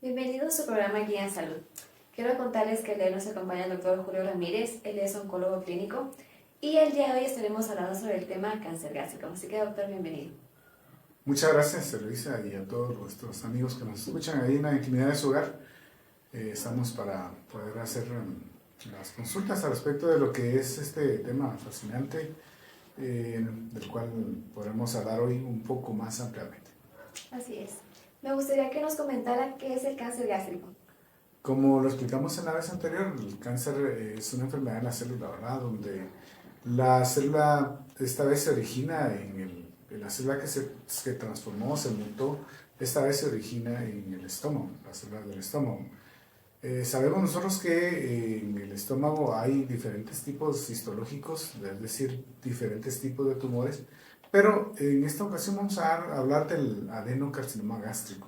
Bienvenidos a su programa Guía en Salud. Quiero contarles que el día de hoy nos acompaña el doctor Julio Ramírez, él es oncólogo clínico y el día de hoy estaremos hablando sobre el tema cáncer gástrico. Así que doctor, bienvenido. Muchas gracias, Elisa, y a todos nuestros amigos que nos escuchan ahí en la intimidad de su hogar. Estamos para poder hacer las consultas al respecto de lo que es este tema fascinante, del cual podremos hablar hoy un poco más ampliamente. Así es. Me gustaría que nos comentara qué es el cáncer gástrico. Como lo explicamos en la vez anterior, el cáncer es una enfermedad de la célula, ¿verdad? Donde la célula esta vez se origina en la célula que se transformó, se mutó, esta vez se origina en el estómago, la célula del estómago. Sabemos nosotros que en el estómago hay diferentes tipos histológicos, es decir, diferentes tipos de tumores, pero en esta ocasión vamos a hablar del adenocarcinoma gástrico.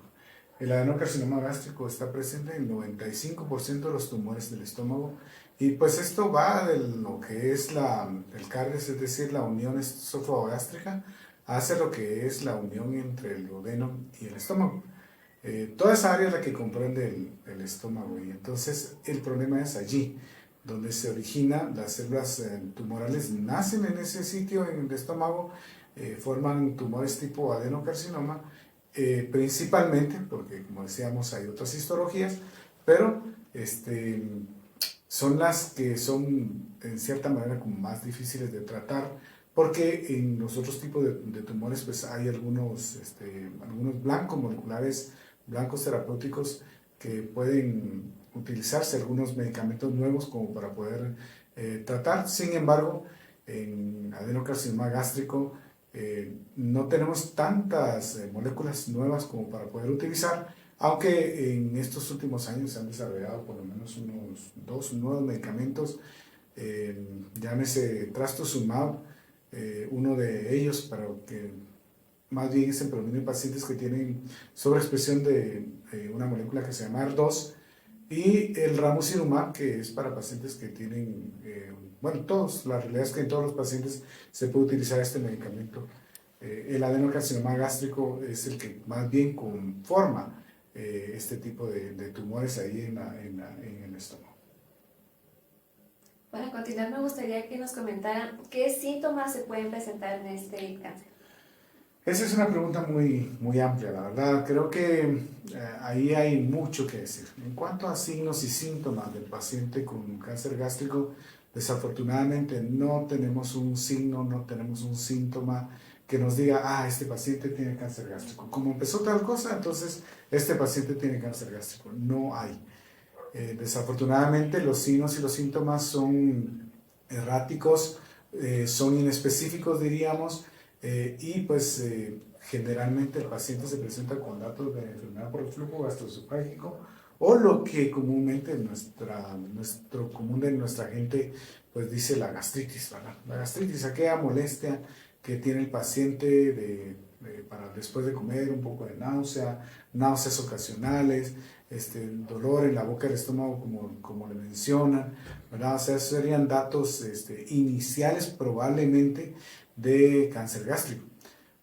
El adenocarcinoma gástrico está presente en el 95% de los tumores del estómago y pues esto va de lo que es el cardias, es decir, la unión esófago-gástrica, hacia lo que es la unión entre el duodeno y el estómago. Toda esa área es la que comprende el estómago y entonces el problema es allí, donde se origina, las células tumorales nacen en ese sitio, en el estómago, forman tumores tipo adenocarcinoma, principalmente, porque como decíamos hay otras histologías, pero son las que son en cierta manera como más difíciles de tratar, porque en los otros tipos de tumores pues hay algunos blancos moleculares, blancos terapéuticos que pueden utilizarse, algunos medicamentos nuevos como para poder tratar. Sin embargo, en adenocarcinoma gástrico no tenemos tantas moléculas nuevas como para poder utilizar, aunque en estos últimos años se han desarrollado por lo menos unos 2 nuevos medicamentos, llámese trastuzumab, uno de ellos para que más bien es en predominio de pacientes que tienen sobreexpresión de una molécula que se llama AR2, y el ramucirumab, que es para pacientes que tienen, la realidad es que en todos los pacientes se puede utilizar este medicamento. El adenocarcinoma gástrico es el que más bien conforma este tipo de tumores ahí en el estómago. Para continuar, me gustaría que nos comentaran qué síntomas se pueden presentar en este cáncer. Esa es una pregunta muy, muy amplia, la verdad. Creo que ahí hay mucho que decir. En cuanto a signos y síntomas del paciente con cáncer gástrico, desafortunadamente no tenemos un signo, no tenemos un síntoma que nos diga, este paciente tiene cáncer gástrico. Como empezó tal cosa, entonces este paciente tiene cáncer gástrico. No hay. Desafortunadamente los signos y los síntomas son erráticos, son inespecíficos, diríamos, y pues generalmente el paciente se presenta con datos de enfermedad por reflujo gastroesofágico o lo que comúnmente nuestro común de nuestra gente pues dice la gastritis, ¿verdad? La gastritis, aquella molestia que tiene el paciente para después de comer, un poco de náuseas ocasionales, dolor en la boca del estómago como le mencionan, ¿verdad? O sea, esos serían datos iniciales probablemente de cáncer gástrico.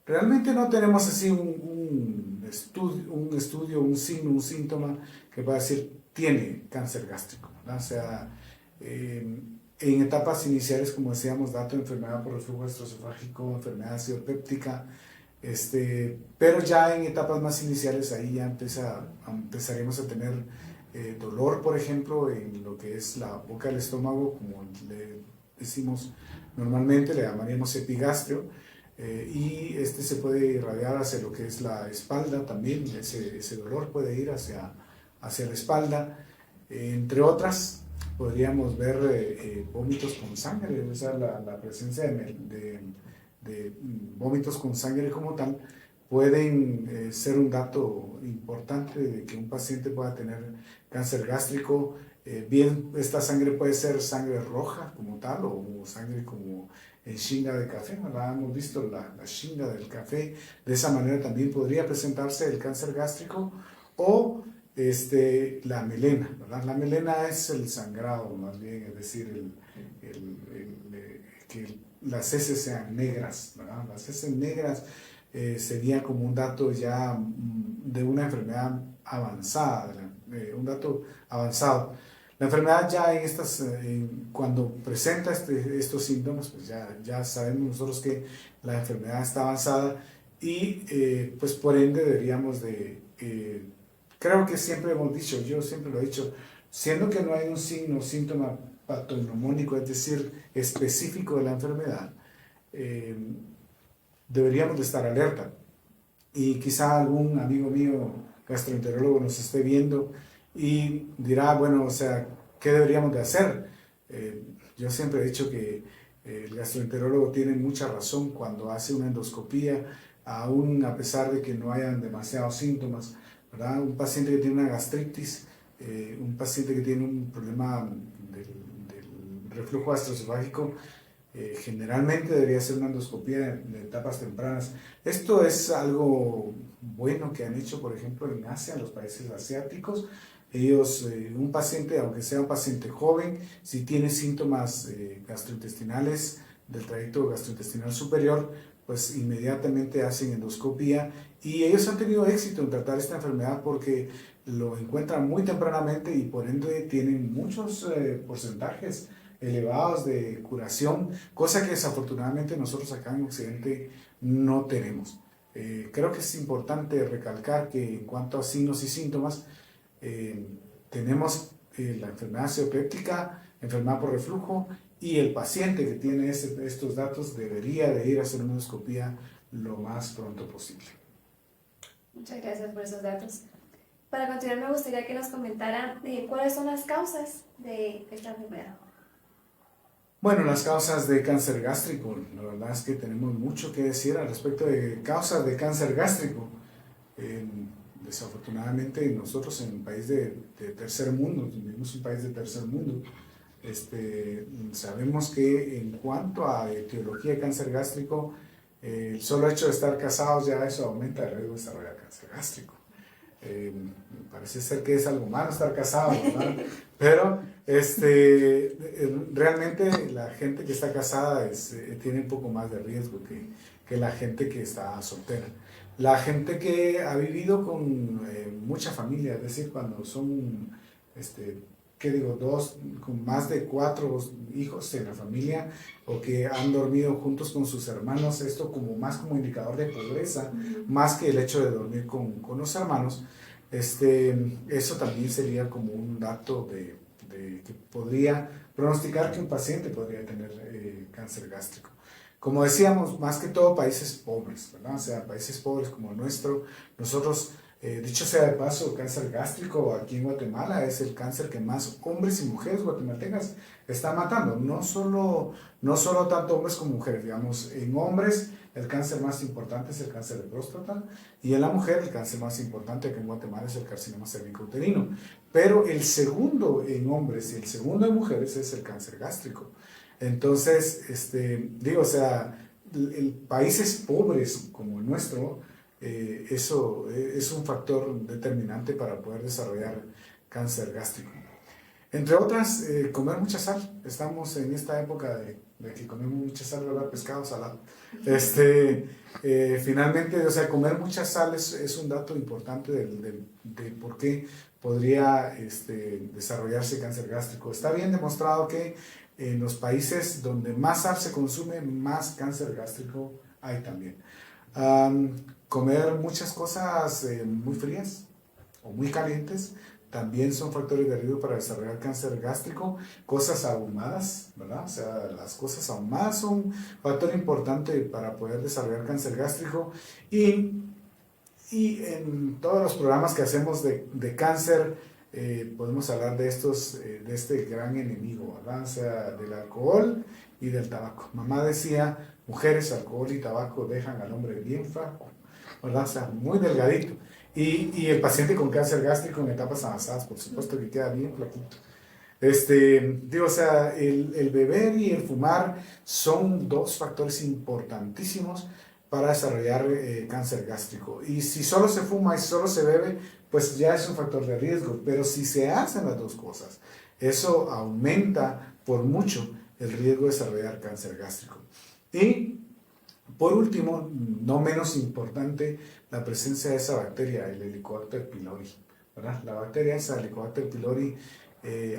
Realmente no tenemos así un estudio, un signo, un síntoma que pueda decir tiene cáncer gástrico, ¿verdad? O sea, en etapas iniciales, como decíamos, dato de enfermedad por reflujo gastroesofágico, enfermedad acidopéptica, pero ya en etapas más iniciales ahí ya empezaremos a tener dolor, por ejemplo, en lo que es la boca del estómago, como le decimos normalmente, le llamaríamos epigastrio, y se puede irradiar hacia lo que es la espalda también, ese dolor puede ir hacia la espalda, entre otras. Podríamos ver vómitos con sangre, o sea, la presencia de vómitos con sangre como tal pueden ser un dato importante de que un paciente pueda tener cáncer gástrico. Bien, esta sangre puede ser sangre roja como tal o sangre como en shinga de café, ¿verdad? Hemos visto la shinga del café, de esa manera también podría presentarse el cáncer gástrico, o la melena, ¿verdad? La melena es el sangrado más bien, es decir, que las heces sean negras, ¿verdad? Las heces negras sería como un dato ya de una enfermedad avanzada un dato avanzado. La enfermedad ya cuando presenta estos síntomas, pues ya sabemos nosotros que la enfermedad está avanzada y pues por ende deberíamos creo que siempre hemos dicho, yo siempre lo he dicho, siendo que no hay un signo o síntoma patognomónico, es decir, específico de la enfermedad, deberíamos de estar alerta. Y quizá algún amigo mío gastroenterólogo nos esté viendo y dirá, bueno, o sea, ¿qué deberíamos de hacer? Yo siempre he dicho que el gastroenterólogo tiene mucha razón cuando hace una endoscopía, aún a pesar de que no hayan demasiados síntomas, ¿verdad? Un paciente que tiene una gastritis, un paciente que tiene un problema del reflujo gastroesofágico, generalmente debería ser una endoscopía en etapas tempranas. Esto es algo bueno que han hecho, por ejemplo, en Asia, en los países asiáticos. Ellos, un paciente, aunque sea un paciente joven, si tiene síntomas gastrointestinales del trayecto gastrointestinal superior, pues inmediatamente hacen endoscopía y ellos han tenido éxito en tratar esta enfermedad porque lo encuentran muy tempranamente y por ende tienen muchos porcentajes elevados de curación, cosa que desafortunadamente nosotros acá en Occidente no tenemos. Creo que es importante recalcar que en cuanto a signos y síntomas, tenemos la enfermedad ceopéptica, enfermedad por reflujo, y el paciente que tiene estos datos debería de ir a hacer una endoscopía lo más pronto posible. Muchas gracias por esos datos. Para continuar, me gustaría que nos comentara cuáles son las causas de esta enfermedad. Bueno, las causas de cáncer gástrico, la verdad es que tenemos mucho que decir al respecto de causas de cáncer gástrico. Desafortunadamente nosotros en un país de tercer mundo, vivimos un país de tercer mundo, sabemos que en cuanto a etiología de cáncer gástrico, el solo hecho de estar casados ya eso aumenta el riesgo de desarrollar cáncer gástrico. Parece ser que es algo malo estar casado, ¿verdad? Pero realmente la gente que está casada tiene un poco más de riesgo que la gente que está soltera. La gente que ha vivido con mucha familia, es decir, cuando son, ¿qué digo?, con más de 4 hijos en la familia o que han dormido juntos con sus hermanos, esto más como indicador de pobreza, más que el hecho de dormir con los hermanos, eso también sería como un dato que podría pronosticar que un paciente podría tener cáncer gástrico. Como decíamos, más que todo países pobres, ¿verdad? O sea, países pobres como el nuestro, nosotros, dicho sea de paso, el cáncer gástrico aquí en Guatemala es el cáncer que más hombres y mujeres guatemaltecas están matando. No solo tanto hombres como mujeres, digamos, en hombres el cáncer más importante es el cáncer de próstata y en la mujer el cáncer más importante aquí en Guatemala es el carcinoma cervicouterino. Pero el segundo en hombres y el segundo en mujeres es el cáncer gástrico. Entonces, o sea, países pobres como el nuestro, eso es un factor determinante para poder desarrollar cáncer gástrico. Entre otras, comer mucha sal. Estamos en esta época de que comemos mucha sal, ¿verdad? Pescado salado. Finalmente, o sea, comer mucha sal es un dato importante de por qué podría desarrollarse cáncer gástrico. Está bien demostrado que en los países donde más sal se consume, más cáncer gástrico hay también. Comer muchas cosas muy frías o muy calientes también son factores de riesgo para desarrollar cáncer gástrico. Cosas ahumadas, ¿verdad? O sea, las cosas ahumadas son un factor importante para poder desarrollar cáncer gástrico. Y en todos los programas que hacemos de cáncer, podemos hablar de este gran enemigo, ¿verdad? O sea, del alcohol y del tabaco. Mamá decía, mujeres, alcohol y tabaco dejan al hombre bien flaco, ¿verdad? O sea, muy delgadito. Y el paciente con cáncer gástrico en etapas avanzadas, por supuesto que queda bien flaquito. O sea, el beber y el fumar son 2 factores importantísimos para desarrollar cáncer gástrico. Y si solo se fuma y solo se bebe, pues ya es un factor de riesgo. Pero si se hacen las 2 cosas, eso aumenta por mucho el riesgo de desarrollar cáncer gástrico. Y por último, no menos importante, la presencia de esa bacteria, el Helicobacter pylori, ¿verdad? La bacteria esa, Helicobacter pylori,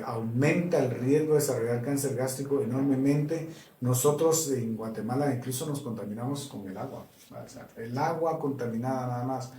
aumenta el riesgo de desarrollar cáncer gástrico enormemente. Nosotros en Guatemala incluso nos contaminamos con el agua, o sea, el agua contaminada nada más.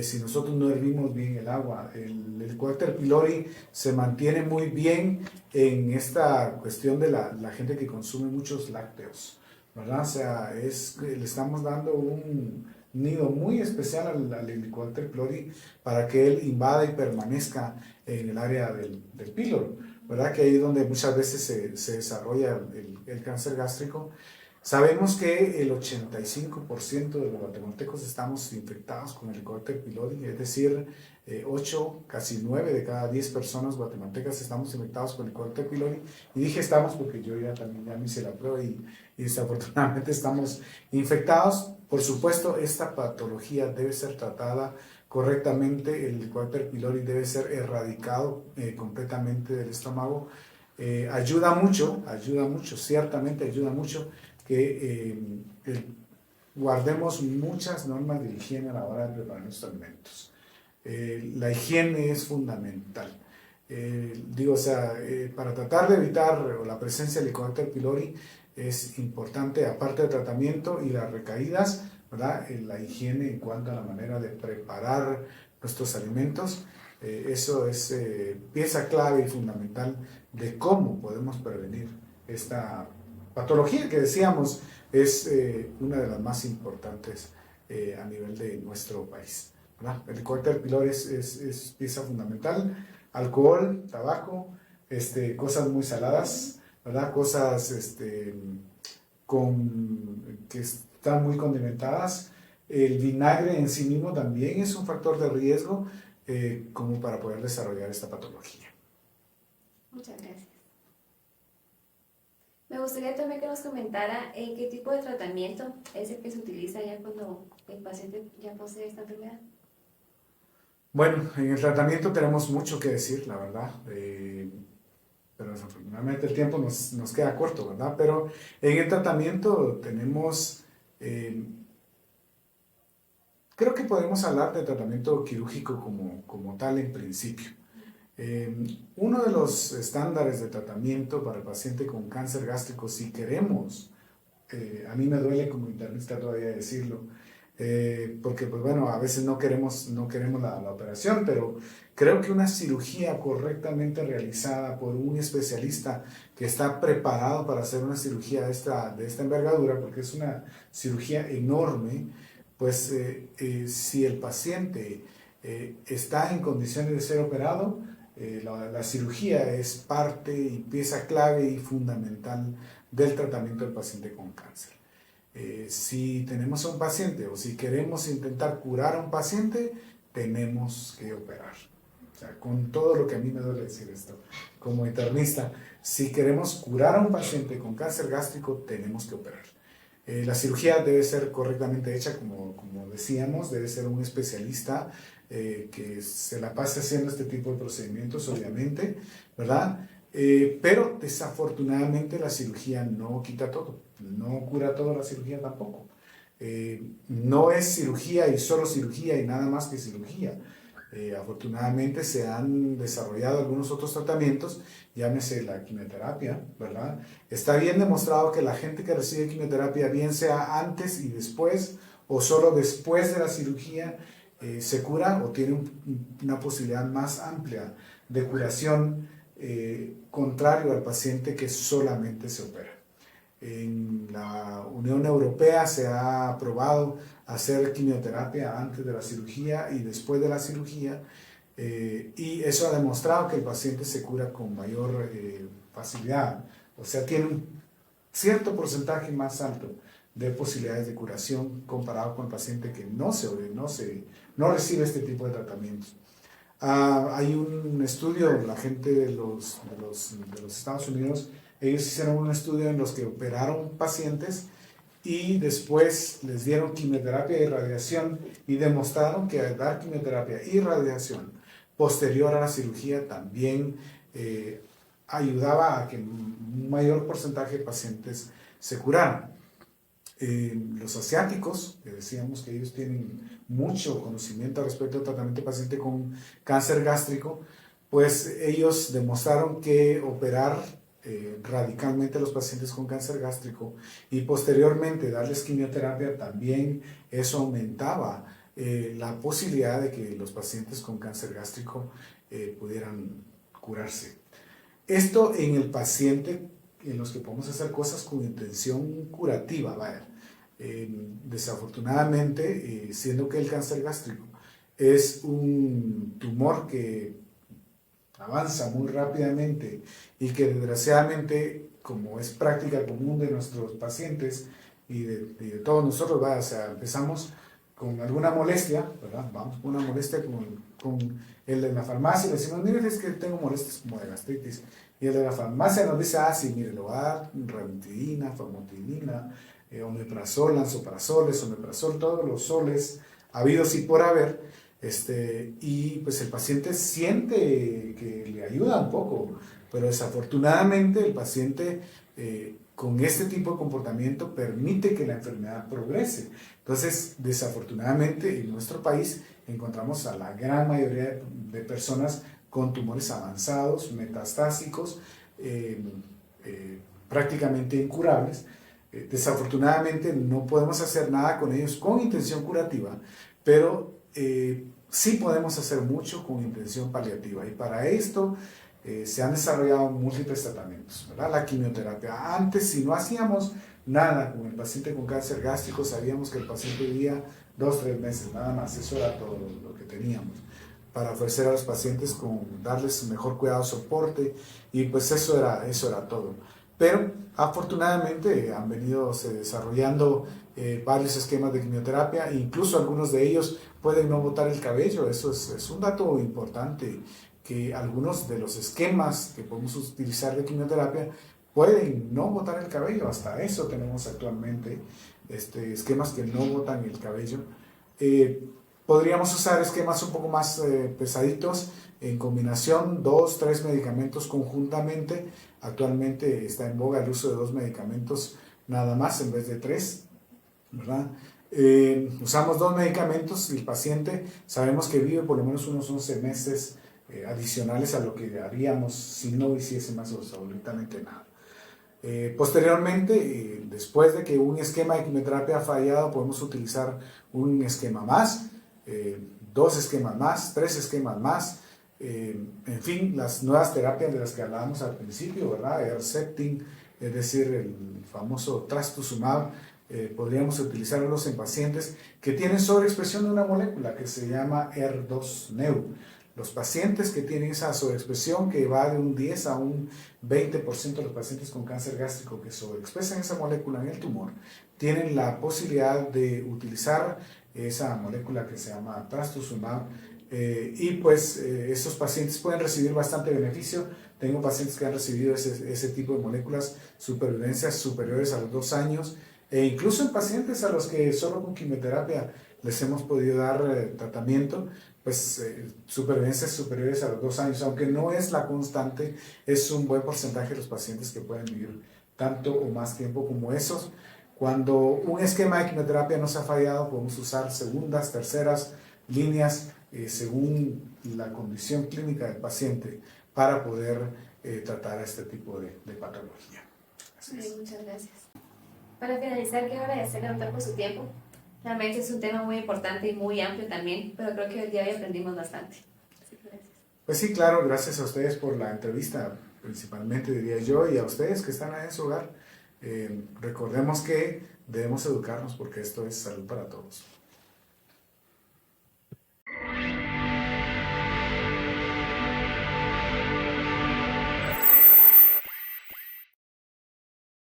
Si nosotros no hervimos bien el agua, el Helicobacter pylori se mantiene muy bien en esta cuestión de la gente que consume muchos lácteos, ¿verdad? O sea, le estamos dando un nido muy especial al Helicobacter pylori para que él invada y permanezca en el área del píloro, ¿verdad? Que ahí es donde muchas veces se desarrolla el cáncer gástrico. Sabemos que el 85% de los guatemaltecos estamos infectados con el Helicobacter pylori, es decir, 8, casi 9 de cada 10 personas guatemaltecas estamos infectados con el Helicobacter pylori. Y dije estamos porque yo también me hice la prueba y desafortunadamente estamos infectados. Por supuesto, esta patología debe ser tratada correctamente, el Helicobacter pylori debe ser erradicado completamente del estómago. Ayuda mucho, ciertamente ayuda mucho que guardemos muchas normas de higiene a la hora de preparar nuestros alimentos. La higiene es fundamental. O sea, para tratar de evitar la presencia del Helicobacter pylori es importante, aparte del tratamiento y las recaídas, ¿verdad? La higiene en cuanto a la manera de preparar nuestros alimentos. Eso es pieza clave y fundamental de cómo podemos prevenir esta patología que decíamos es una de las más importantes a nivel de nuestro país, ¿verdad? El Helicobacter pylori es pieza fundamental. Alcohol, tabaco, cosas muy saladas, ¿verdad? Cosas que están muy condimentadas. El vinagre en sí mismo también es un factor de riesgo como para poder desarrollar esta patología. Muchas gracias. Me gustaría también que nos comentara qué tipo de tratamiento es el que se utiliza ya cuando el paciente ya posee esta enfermedad. Bueno, en el tratamiento tenemos mucho que decir, la verdad, pero desafortunadamente el tiempo nos queda corto, ¿verdad? Pero en el tratamiento tenemos, creo que podemos hablar de tratamiento quirúrgico como tal en principio. Uno de los estándares de tratamiento para el paciente con cáncer gástrico, si queremos, a mí me duele como internista todavía decirlo, porque pues bueno, a veces no queremos la operación, pero creo que una cirugía correctamente realizada por un especialista que está preparado para hacer una cirugía de esta envergadura, porque es una cirugía enorme, pues si el paciente está en condiciones de ser operado, la cirugía es parte y pieza clave y fundamental del tratamiento del paciente con cáncer. Si tenemos a un paciente o si queremos intentar curar a un paciente, tenemos que operar. O sea, con todo lo que a mí me duele decir esto, como internista, si queremos curar a un paciente con cáncer gástrico, tenemos que operar. La cirugía debe ser correctamente hecha, como decíamos, debe ser un especialista que se la pase haciendo este tipo de procedimientos, obviamente, ¿verdad? Pero desafortunadamente la cirugía no quita todo, no cura todo la cirugía tampoco. No es cirugía y solo cirugía y nada más que cirugía. Afortunadamente se han desarrollado algunos otros tratamientos, llámese la quimioterapia, ¿verdad? Está bien demostrado que la gente que recibe quimioterapia, bien sea antes y después o solo después de la cirugía, se cura o tiene una posibilidad más amplia de curación, contrario al paciente que solamente se opera. En la Unión Europea se ha aprobado hacer quimioterapia antes de la cirugía y después de la cirugía, y eso ha demostrado que el paciente se cura con mayor facilidad, o sea, tiene un cierto porcentaje más alto de posibilidades de curación comparado con el paciente que no recibe este tipo de tratamientos. Hay un estudio, la gente de los Estados Unidos, ellos hicieron un estudio en los que operaron pacientes y después les dieron quimioterapia y radiación y demostraron que al dar quimioterapia y radiación posterior a la cirugía también ayudaba a que un mayor porcentaje de pacientes se curaran. Los asiáticos, que decíamos que ellos tienen mucho conocimiento respecto al tratamiento de paciente con cáncer gástrico, pues ellos demostraron que operar radicalmente a los pacientes con cáncer gástrico y posteriormente darles quimioterapia, también eso aumentaba la posibilidad de que los pacientes con cáncer gástrico pudieran curarse. Esto en el paciente en los que podemos hacer cosas con intención curativa, vaya. Desafortunadamente, siendo que el cáncer gástrico es un tumor que avanza muy rápidamente y que desgraciadamente, como es práctica común de nuestros pacientes y de todos nosotros, ¿verdad? O sea, empezamos con alguna molestia, ¿verdad? Vamos con una molestia con el de la farmacia y le decimos, mire, es que tengo molestias como de gastritis. Y el de la farmacia nos dice, sí, mire, le voy a dar ranitidina, famotidina, omeprazol, lansoprazol, omeprazol, todos los soles habidos y por haber. Y pues el paciente siente que le ayuda un poco, pero desafortunadamente el paciente con este tipo de comportamiento permite que la enfermedad progrese. Entonces, desafortunadamente en nuestro país encontramos a la gran mayoría de personas con tumores avanzados, metastásicos, prácticamente incurables. Desafortunadamente no podemos hacer nada con ellos con intención curativa, pero sí podemos hacer mucho con intención paliativa, y para esto se han desarrollado múltiples tratamientos, ¿verdad? La quimioterapia. Antes, si no hacíamos nada con el paciente con cáncer gástrico, sabíamos que el paciente vivía 2-3 meses, nada más. Eso era todo lo que teníamos para ofrecer a los pacientes, con darles mejor cuidado, soporte, y pues eso era todo. Pero afortunadamente han venido desarrollando varios esquemas de quimioterapia, incluso algunos de ellos pueden no botar el cabello. Eso es un dato importante, que algunos de los esquemas que podemos utilizar de quimioterapia pueden no botar el cabello. Hasta eso tenemos actualmente, esquemas que no botan el cabello. Podríamos usar esquemas un poco más pesaditos, en combinación, 2-3 medicamentos conjuntamente. Actualmente está en boga el uso de 2 medicamentos nada más en vez de 3, ¿verdad? Usamos 2 medicamentos y el paciente sabemos que vive por lo menos unos 11 meses adicionales a lo que haríamos si no hiciésemos absolutamente nada. Posteriormente, después de que un esquema de quimioterapia ha fallado, podemos utilizar un esquema más, 2 esquemas más, 3 esquemas más, en fin, las nuevas terapias de las que hablábamos al principio, ¿verdad? Herceptin, es decir, el famoso trastuzumab, podríamos utilizarlos en pacientes que tienen sobreexpresión de una molécula que se llama HER2-Neu. Los pacientes que tienen esa sobreexpresión, que va de un 10 a un 20% de los pacientes con cáncer gástrico que sobreexpresan esa molécula en el tumor, tienen la posibilidad de utilizar esa molécula que se llama trastuzumab, y pues esos pacientes pueden recibir bastante beneficio. Tengo pacientes que han recibido ese tipo de moléculas, supervivencias superiores a los 2 años, e incluso en pacientes a los que solo con quimioterapia les hemos podido dar tratamiento, pues supervivencias superiores a los 2 años, aunque no es la constante. Es un buen porcentaje de los pacientes que pueden vivir tanto o más tiempo como esos. Cuando un esquema de quimioterapia nos ha fallado, podemos usar segundas, terceras líneas, según la condición clínica del paciente, para poder tratar a este tipo de patología. Muchas gracias. Para finalizar, quiero agradecerle, doctor, por su tiempo. Realmente es un tema muy importante y muy amplio también, pero creo que el día de hoy aprendimos bastante. Así que gracias. Pues sí, claro, gracias a ustedes por la entrevista, principalmente diría yo, y a ustedes que están ahí en su hogar. Recordemos que debemos educarnos, porque esto es salud para todos.